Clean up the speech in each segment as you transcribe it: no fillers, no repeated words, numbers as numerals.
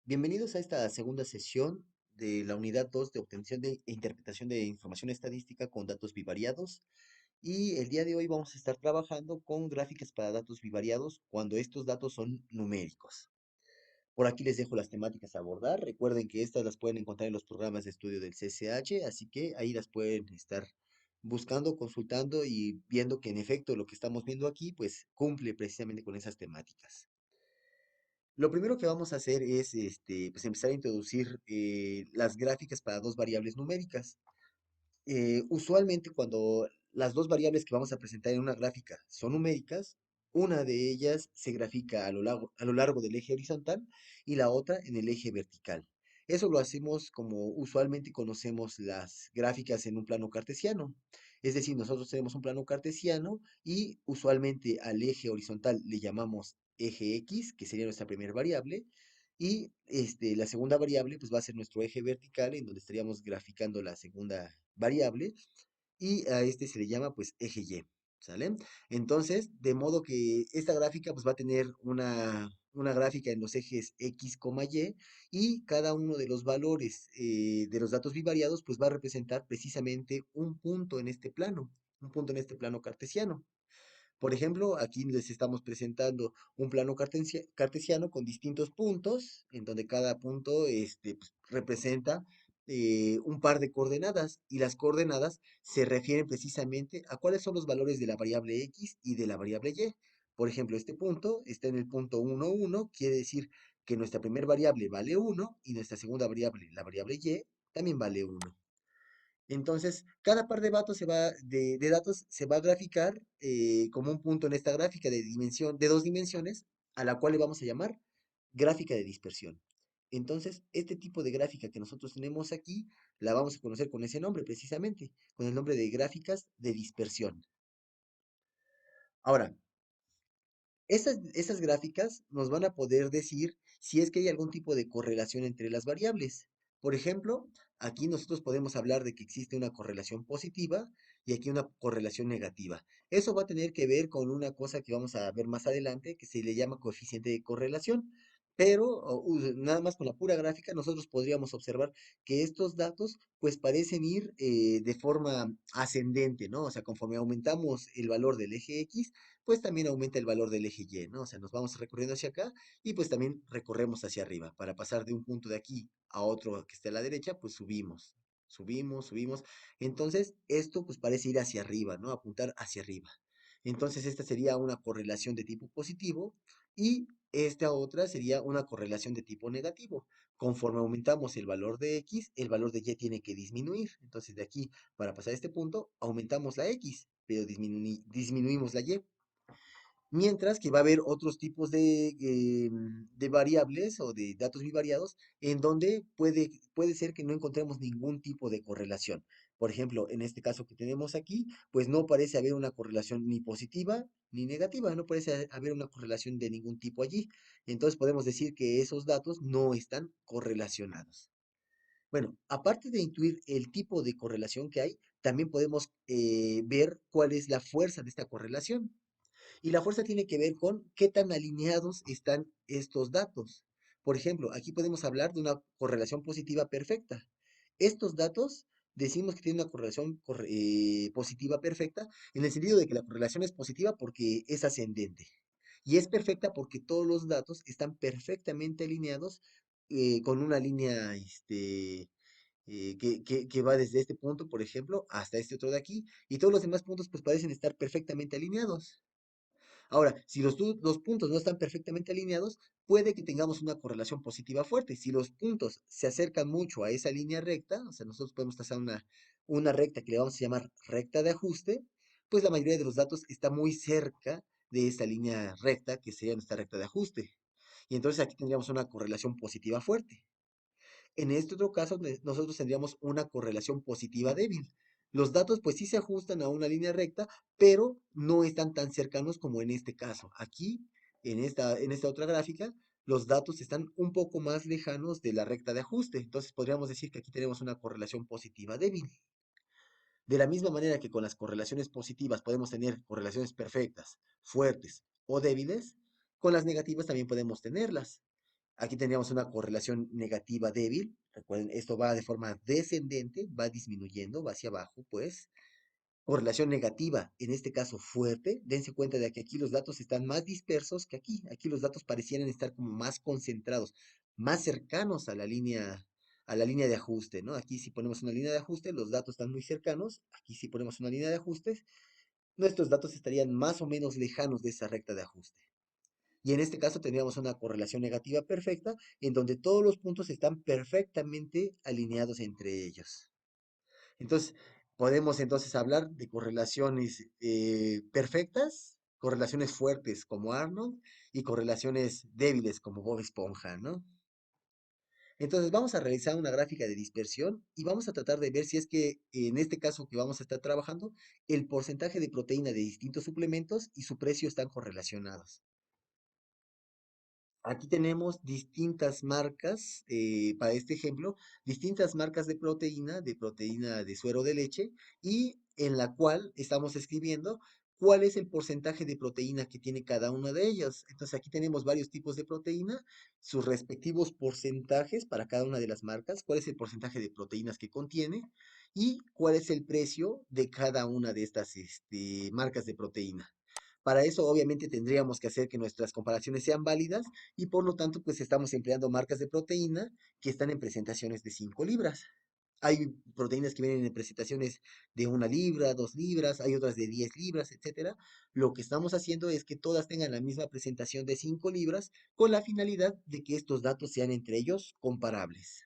Bienvenidos a esta segunda sesión de la unidad 2 de obtención e interpretación de información estadística con datos bivariados. Y el día de hoy vamos a estar trabajando con gráficas para datos bivariados cuando estos datos son numéricos. Por aquí les dejo las temáticas a abordar. Recuerden que estas las pueden encontrar en los programas de estudio del CCH, así que ahí las pueden estar buscando, consultando y viendo que en efecto lo que estamos viendo aquí pues cumple precisamente con esas temáticas. Lo primero que vamos a hacer es pues empezar a introducir las gráficas para dos variables numéricas. Usualmente cuando las dos variables que vamos a presentar en una gráfica son numéricas, una de ellas se grafica a lo largo del eje horizontal y la otra en el eje vertical. Eso lo hacemos como usualmente conocemos las gráficas en un plano cartesiano. Es decir, nosotros tenemos un plano cartesiano y usualmente al eje horizontal le llamamos eje X, que sería nuestra primera variable, y la segunda variable pues va a ser nuestro eje vertical, en donde estaríamos graficando la segunda variable, y a este se le llama pues eje Y, ¿sale? Entonces, de modo que esta gráfica pues va a tener una gráfica en los ejes X, y cada uno de los valores de los datos bivariados pues va a representar precisamente un punto en este plano cartesiano. Por ejemplo, aquí les estamos presentando un plano cartesiano con distintos puntos, en donde cada punto pues, representa un par de coordenadas, y las coordenadas se refieren precisamente a cuáles son los valores de la variable X y de la variable Y. Por ejemplo, este punto está en el punto 1, 1, quiere decir que nuestra primera variable vale 1 y nuestra segunda variable, la variable Y, también vale 1. Entonces, cada par de datos se va a graficar como un punto en esta gráfica de dos dimensiones, a la cual le vamos a llamar gráfica de dispersión. Entonces, este tipo de gráfica que nosotros tenemos aquí, la vamos a conocer con ese nombre precisamente, con el nombre de gráficas de dispersión. Ahora, esas gráficas nos van a poder decir si es que hay algún tipo de correlación entre las variables. Por ejemplo, aquí nosotros podemos hablar de que existe una correlación positiva y aquí una correlación negativa. Eso va a tener que ver con una cosa que vamos a ver más adelante, que se le llama coeficiente de correlación. Pero nada más con la pura gráfica nosotros podríamos observar que estos datos pues parecen ir de forma ascendente, ¿no? O sea, conforme aumentamos el valor del eje X, pues también aumenta el valor del eje Y, ¿no? O sea, nos vamos recorriendo hacia acá y pues también recorremos hacia arriba. Para pasar de un punto de aquí a otro que esté a la derecha, pues subimos, subimos, subimos. Entonces, esto pues parece ir hacia arriba, ¿no? Apuntar hacia arriba. Entonces, esta sería una correlación de tipo positivo y esta otra sería una correlación de tipo negativo. Conforme aumentamos el valor de X, el valor de Y tiene que disminuir. Entonces, de aquí, para pasar a este punto, aumentamos la X, pero disminuimos la Y. Mientras que va a haber otros tipos de variables o de datos bivariados en donde puede ser que no encontremos ningún tipo de correlación. Por ejemplo, en este caso que tenemos aquí, pues no parece haber una correlación ni positiva ni negativa, no parece haber una correlación de ningún tipo allí. Entonces podemos decir que esos datos no están correlacionados. Bueno, aparte de intuir el tipo de correlación que hay, también podemos ver cuál es la fuerza de esta correlación. Y la fuerza tiene que ver con qué tan alineados están estos datos. Por ejemplo, aquí podemos hablar de una correlación positiva perfecta. Estos datos decimos que tienen una correlación positiva perfecta en el sentido de que la correlación es positiva porque es ascendente. Y es perfecta porque todos los datos están perfectamente alineados con una línea que va desde este punto, por ejemplo, hasta este otro de aquí. Y todos los demás puntos pues parecen estar perfectamente alineados. Ahora, si los puntos no están perfectamente alineados, puede que tengamos una correlación positiva fuerte. Si los puntos se acercan mucho a esa línea recta, o sea, nosotros podemos trazar una recta que le vamos a llamar recta de ajuste, pues la mayoría de los datos está muy cerca de esta línea recta, que sería nuestra recta de ajuste. Y entonces aquí tendríamos una correlación positiva fuerte. En este otro caso, nosotros tendríamos una correlación positiva débil. Los datos pues sí se ajustan a una línea recta, pero no están tan cercanos como en este caso. Aquí, en esta otra gráfica, los datos están un poco más lejanos de la recta de ajuste. Entonces podríamos decir que aquí tenemos una correlación positiva débil. De la misma manera que con las correlaciones positivas podemos tener correlaciones perfectas, fuertes o débiles, con las negativas también podemos tenerlas. Aquí tendríamos una correlación negativa débil. Recuerden, esto va de forma descendente, va disminuyendo, va hacia abajo, pues. Correlación negativa, en este caso fuerte. Dense cuenta de que aquí los datos están más dispersos que aquí. Aquí los datos parecieran estar como más concentrados, más cercanos a la línea de ajuste, ¿no? Aquí si ponemos una línea de ajuste, los datos están muy cercanos. Aquí si ponemos una línea de ajustes, nuestros datos estarían más o menos lejanos de esa recta de ajuste. Y en este caso tendríamos una correlación negativa perfecta, en donde todos los puntos están perfectamente alineados entre ellos. Entonces, podemos entonces hablar de correlaciones perfectas, correlaciones fuertes como Arnold y correlaciones débiles como Bob Esponja, ¿no? Entonces vamos a realizar una gráfica de dispersión y vamos a tratar de ver si es que en este caso que vamos a estar trabajando, el porcentaje de proteína de distintos suplementos y su precio están correlacionados. Aquí tenemos distintas marcas, para este ejemplo, distintas marcas de proteína de suero de leche, y en la cual estamos escribiendo cuál es el porcentaje de proteína que tiene cada una de ellas. Entonces aquí tenemos varios tipos de proteína, sus respectivos porcentajes para cada una de las marcas, cuál es el porcentaje de proteínas que contiene y cuál es el precio de cada una de estas marcas de proteína. Para eso, obviamente, tendríamos que hacer que nuestras comparaciones sean válidas y por lo tanto, pues estamos empleando marcas de proteína que están en presentaciones de 5 libras. Hay proteínas que vienen en presentaciones de 1 libra, 2 libras, hay otras de 10 libras, etcétera. Lo que estamos haciendo es que todas tengan la misma presentación de 5 libras con la finalidad de que estos datos sean entre ellos comparables.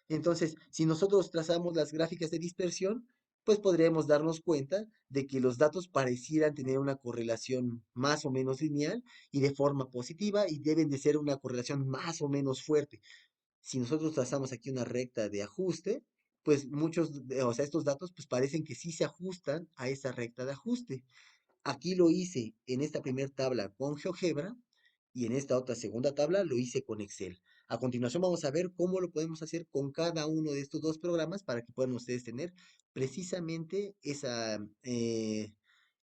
Entonces, si nosotros trazamos las gráficas de dispersión, pues podríamos darnos cuenta de que los datos parecieran tener una correlación más o menos lineal y de forma positiva y deben de ser una correlación más o menos fuerte. Si nosotros trazamos aquí una recta de ajuste, pues o sea, estos datos pues parecen que sí se ajustan a esa recta de ajuste. Aquí lo hice en esta primera tabla con GeoGebra y en esta otra segunda tabla lo hice con Excel. A continuación vamos a ver cómo lo podemos hacer con cada uno de estos dos programas para que puedan ustedes tener precisamente esa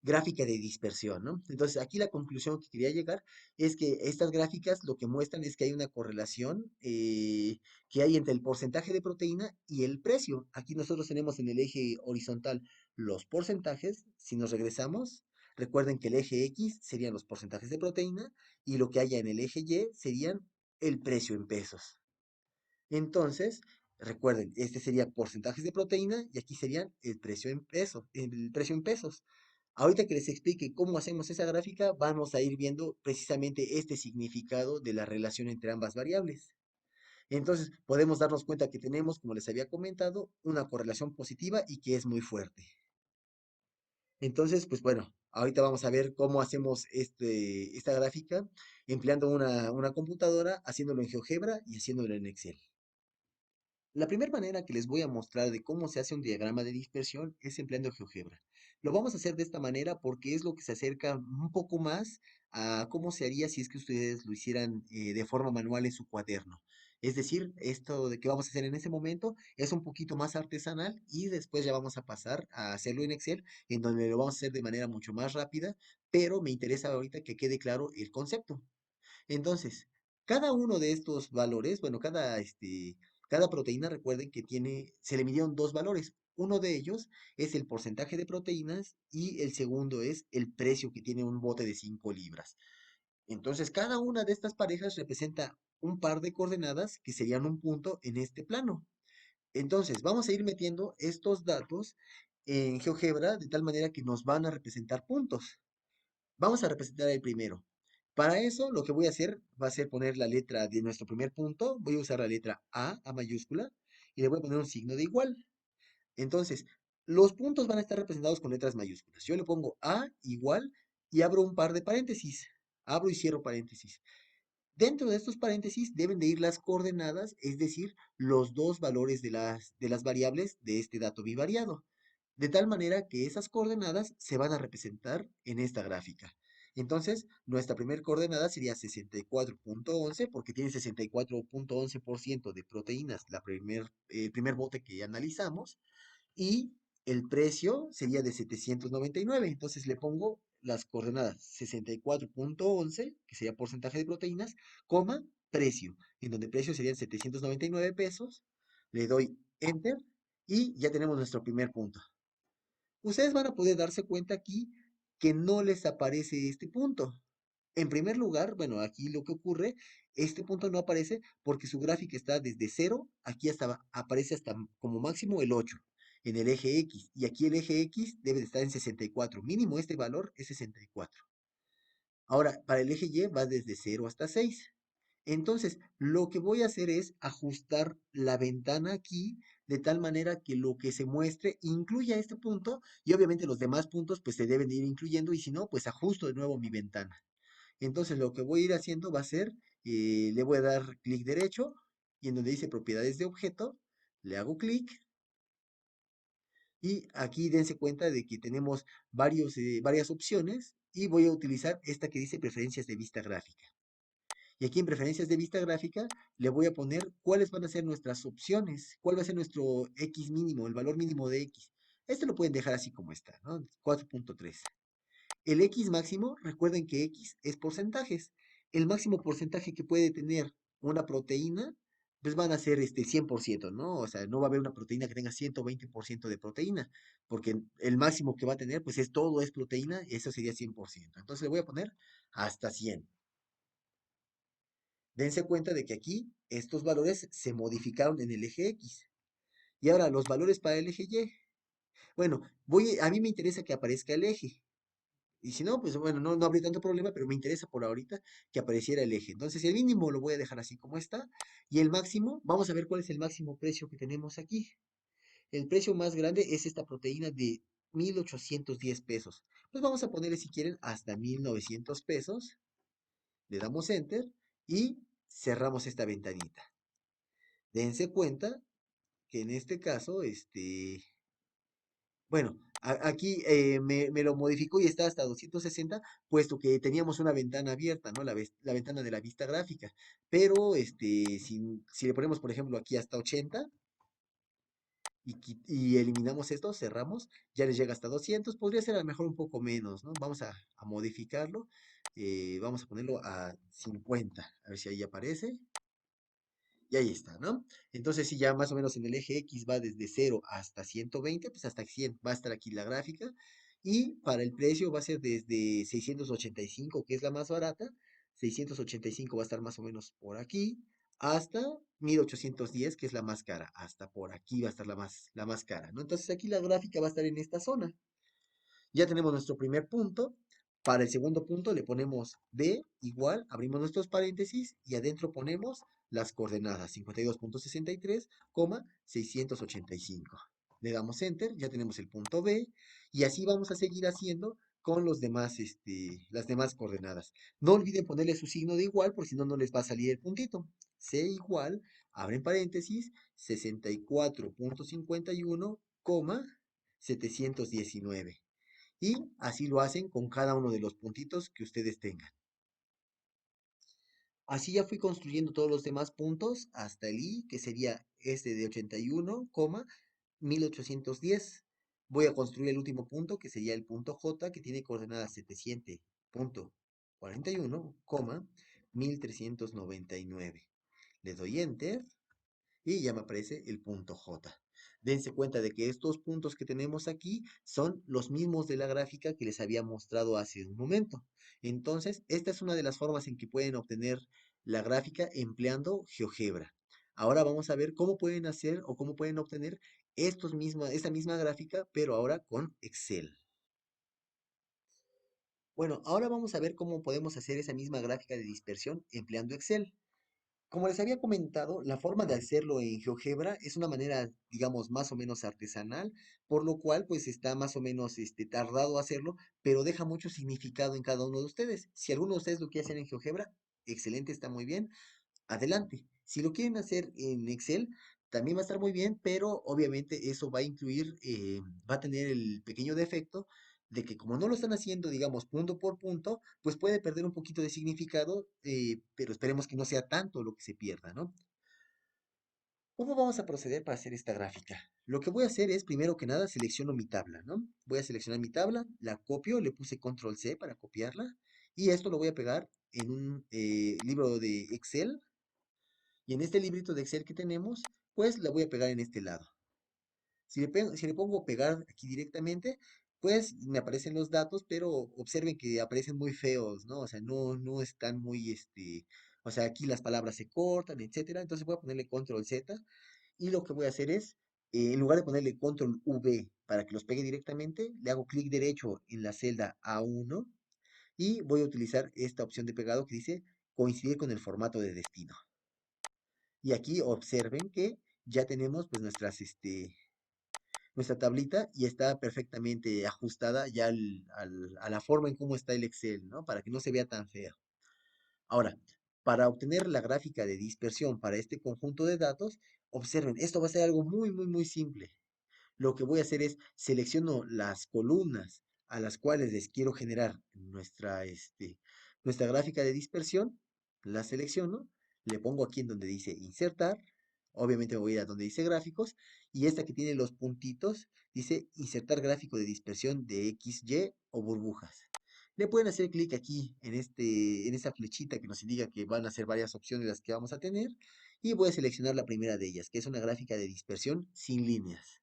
gráfica de dispersión, ¿no? Entonces aquí la conclusión que quería llegar es que estas gráficas lo que muestran es que hay una correlación que hay entre el porcentaje de proteína y el precio. Aquí nosotros tenemos en el eje horizontal los porcentajes. Si nos regresamos, recuerden que el eje X serían los porcentajes de proteína y lo que haya en el eje Y serían el precio en pesos. Entonces, recuerden, este sería porcentajes de proteína y aquí serían el precio en pesos. Ahorita que les explique cómo hacemos esa gráfica, vamos a ir viendo precisamente este significado de la relación entre ambas variables. Entonces, podemos darnos cuenta que tenemos, como les había comentado, una correlación positiva y que es muy fuerte. Entonces, pues bueno, ahorita vamos a ver cómo hacemos esta gráfica empleando una computadora, haciéndolo en GeoGebra y haciéndolo en Excel. La primera manera que les voy a mostrar de cómo se hace un diagrama de dispersión es empleando GeoGebra. Lo vamos a hacer de esta manera porque es lo que se acerca un poco más a cómo se haría si es que ustedes lo hicieran de forma manual en su cuaderno. Es decir, esto de que vamos a hacer en ese momento es un poquito más artesanal y después ya vamos a pasar a hacerlo en Excel, en donde lo vamos a hacer de manera mucho más rápida, pero me interesa ahorita que quede claro el concepto. Entonces, cada uno de estos valores, bueno, cada proteína, recuerden que se le midieron dos valores. Uno de ellos es el porcentaje de proteínas y el segundo es el precio que tiene un bote de 5 libras. Entonces, cada una de estas parejas representa un par de coordenadas que serían un punto en este plano. Entonces, vamos a ir metiendo estos datos en GeoGebra de tal manera que nos van a representar puntos. Vamos a representar el primero. Para eso, lo que voy a hacer va a ser poner la letra de nuestro primer punto. Voy a usar la letra A mayúscula, y le voy a poner un signo de igual. Entonces, los puntos van a estar representados con letras mayúsculas. Yo le pongo A igual y abro un par de paréntesis. Abro y cierro paréntesis. Dentro de estos paréntesis deben de ir las coordenadas, es decir, los dos valores de las variables de este dato bivariado, de tal manera que esas coordenadas se van a representar en esta gráfica. Entonces, nuestra primera coordenada sería 64.11, porque tiene 64.11% de proteínas, el primer bote que analizamos, y el precio sería de 799. Entonces le pongo las coordenadas 64.11, que sería porcentaje de proteínas, coma precio, en donde precio serían 799 pesos. Le doy Enter y ya tenemos nuestro primer punto. Ustedes van a poder darse cuenta aquí que no les aparece este punto. En primer lugar, bueno, aquí lo que ocurre, este punto no aparece porque su gráfica está desde 0, aquí hasta aparece hasta como máximo el 8 en el eje X, y aquí el eje X debe de estar en 64, mínimo este valor es 64. Ahora, para el eje Y va desde 0 hasta 6. Entonces, lo que voy a hacer es ajustar la ventana aquí de tal manera que lo que se muestre incluya este punto y obviamente los demás puntos pues se deben de ir incluyendo y si no, pues ajusto de nuevo mi ventana. Entonces, lo que voy a ir haciendo va a ser, le voy a dar clic derecho y en donde dice propiedades de objeto, le hago clic y aquí dense cuenta de que tenemos varias opciones y voy a utilizar esta que dice preferencias de vista gráfica. Y aquí en preferencias de vista gráfica le voy a poner cuáles van a ser nuestras opciones, cuál va a ser nuestro X mínimo, el valor mínimo de X. Esto lo pueden dejar así como está, ¿no? 4.3. El X máximo, recuerden que X es porcentajes. El máximo porcentaje que puede tener una proteína, pues van a ser 100%, ¿no? O sea, no va a haber una proteína que tenga 120% de proteína, porque el máximo que va a tener, pues todo es proteína, y eso sería 100%. Entonces le voy a poner hasta 100. Dense cuenta de que aquí estos valores se modificaron en el eje X. Y ahora los valores para el eje Y. Bueno, a mí me interesa que aparezca el eje. Y si no, pues bueno, no habría tanto problema, pero me interesa por ahorita que apareciera el eje. Entonces el mínimo lo voy a dejar así como está. Y el máximo, vamos a ver cuál es el máximo precio que tenemos aquí. El precio más grande es esta proteína de 1810 pesos. Pues vamos a ponerle si quieren hasta 1900 pesos. Le damos enter y cerramos esta ventanita. Dense cuenta que en este caso, bueno, aquí me lo modificó y está hasta 260, puesto que teníamos una ventana abierta, ¿no? La ventana de la vista gráfica. Pero, si le ponemos, por ejemplo, aquí hasta 80 y eliminamos esto, cerramos, ya les llega hasta 200, podría ser a lo mejor un poco menos, ¿no? Vamos a modificarlo, vamos a ponerlo a 50, a ver si ahí aparece. Y ahí está, ¿no? Entonces, si ya más o menos en el eje X va desde 0 hasta 120, pues hasta 100 va a estar aquí la gráfica. Y para el precio va a ser desde 685, que es la más barata. 685 va a estar más o menos por aquí, hasta 1810, que es la más cara. Hasta por aquí va a estar la más cara, ¿no? Entonces, aquí la gráfica va a estar en esta zona. Ya tenemos nuestro primer punto. Para el segundo punto le ponemos B igual, abrimos nuestros paréntesis y adentro ponemos las coordenadas 52.63,685. Le damos enter, ya tenemos el punto B y así vamos a seguir haciendo con las demás coordenadas. No olviden ponerle su signo de igual, por si no, no les va a salir el puntito. C igual, abren paréntesis, 64.51,719. Y así lo hacen con cada uno de los puntitos que ustedes tengan. Así ya fui construyendo todos los demás puntos hasta el I, que sería este de 81,1810. Voy a construir el último punto, que sería el punto J, que tiene coordenadas 700.41,1399. Le doy Enter y ya me aparece el punto J. Dense cuenta de que estos puntos que tenemos aquí son los mismos de la gráfica que les había mostrado hace un momento. Entonces, esta es una de las formas en que pueden obtener la gráfica empleando GeoGebra. Ahora vamos a ver cómo pueden hacer o cómo pueden obtener esta misma gráfica, pero ahora con Excel. Bueno, ahora vamos a ver cómo podemos hacer esa misma gráfica de dispersión empleando Excel. Como les había comentado, la forma de hacerlo en GeoGebra es una manera, digamos, más o menos artesanal, por lo cual pues está más o menos tardado hacerlo, pero deja mucho significado en cada uno de ustedes. Si alguno de ustedes lo quiere hacer en GeoGebra, excelente, está muy bien, adelante. Si lo quieren hacer en Excel, también va a estar muy bien, pero obviamente eso va a incluir, va a tener el pequeño defecto de que como no lo están haciendo, digamos, punto por punto, pues puede perder un poquito de significado, pero esperemos que no sea tanto lo que se pierda, ¿no? ¿Cómo vamos a proceder para hacer esta gráfica? Lo que voy a hacer es, primero que nada, selecciono mi tabla, ¿no? Voy a seleccionar mi tabla, la copio, le puse control C para copiarla, y esto lo voy a pegar en un libro de Excel. Y en este librito de Excel que tenemos, pues la voy a pegar en este lado. Si le pongo pegar aquí directamente, pues me aparecen los datos, pero observen que aparecen muy feos, ¿no? O sea, no están muy, o sea, aquí las palabras se cortan, etcétera. Entonces voy a ponerle control Z y lo que voy a hacer es, en lugar de ponerle control V para que los pegue directamente, le hago clic derecho en la celda A1 y voy a utilizar esta opción de pegado que dice coincidir con el formato de destino. Y aquí observen que ya tenemos pues nuestra tablita y está perfectamente ajustada ya a la forma en cómo está el Excel, ¿no? Para que no se vea tan fea. Ahora, para obtener la gráfica de dispersión para este conjunto de datos, observen, esto va a ser algo muy simple. Lo que voy a hacer es selecciono las columnas a las cuales les quiero generar nuestra gráfica de dispersión, la selecciono, le pongo aquí en donde dice insertar, obviamente me voy a ir a donde dice gráficos, y esta que tiene los puntitos dice insertar gráfico de dispersión de X, Y o burbujas. Le pueden hacer clic aquí en esta flechita que nos indica que van a ser varias opciones las que vamos a tener, y voy a seleccionar la primera de ellas, que es una gráfica de dispersión sin líneas.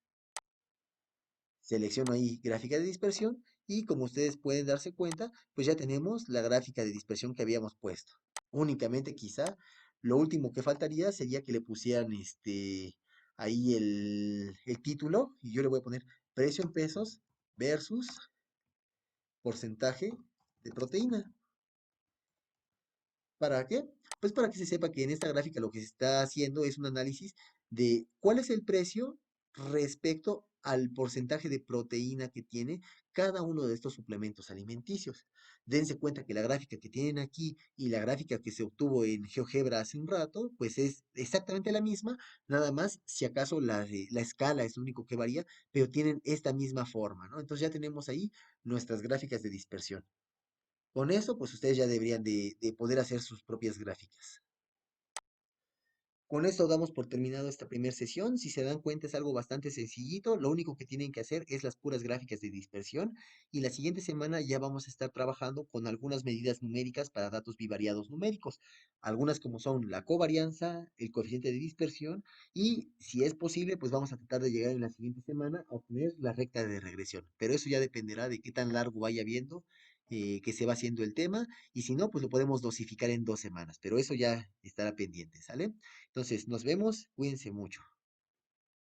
Selecciono ahí gráfica de dispersión y como ustedes pueden darse cuenta, pues ya tenemos la gráfica de dispersión que habíamos puesto. Únicamente quizá lo último que faltaría sería que le pusieran ahí el título y yo le voy a poner precio en pesos versus porcentaje de proteína. ¿Para qué? Pues para que se sepa que en esta gráfica lo que se está haciendo es un análisis de cuál es el precio respecto al porcentaje de proteína que tiene cada uno de estos suplementos alimenticios. Dense cuenta que la gráfica que tienen aquí y la gráfica que se obtuvo en GeoGebra hace un rato, pues es exactamente la misma, nada más si acaso la escala es lo único que varía, pero tienen esta misma forma, ¿no? Entonces ya tenemos ahí nuestras gráficas de dispersión. Con eso, pues ustedes ya deberían de poder hacer sus propias gráficas. Con esto damos por terminado esta primera sesión. Si se dan cuenta es algo bastante sencillito. Lo único que tienen que hacer es las puras gráficas de dispersión. Y la siguiente semana ya vamos a estar trabajando con algunas medidas numéricas para datos bivariados numéricos. Algunas como son la covarianza, el coeficiente de dispersión y si es posible pues vamos a tratar de llegar en la siguiente semana a obtener la recta de regresión. Pero eso ya dependerá de qué tan largo vaya viendo que se va haciendo el tema. Y si no pues lo podemos dosificar en 2 semanas. Pero eso ya estará pendiente, ¿sale? Entonces, nos vemos, cuídense mucho.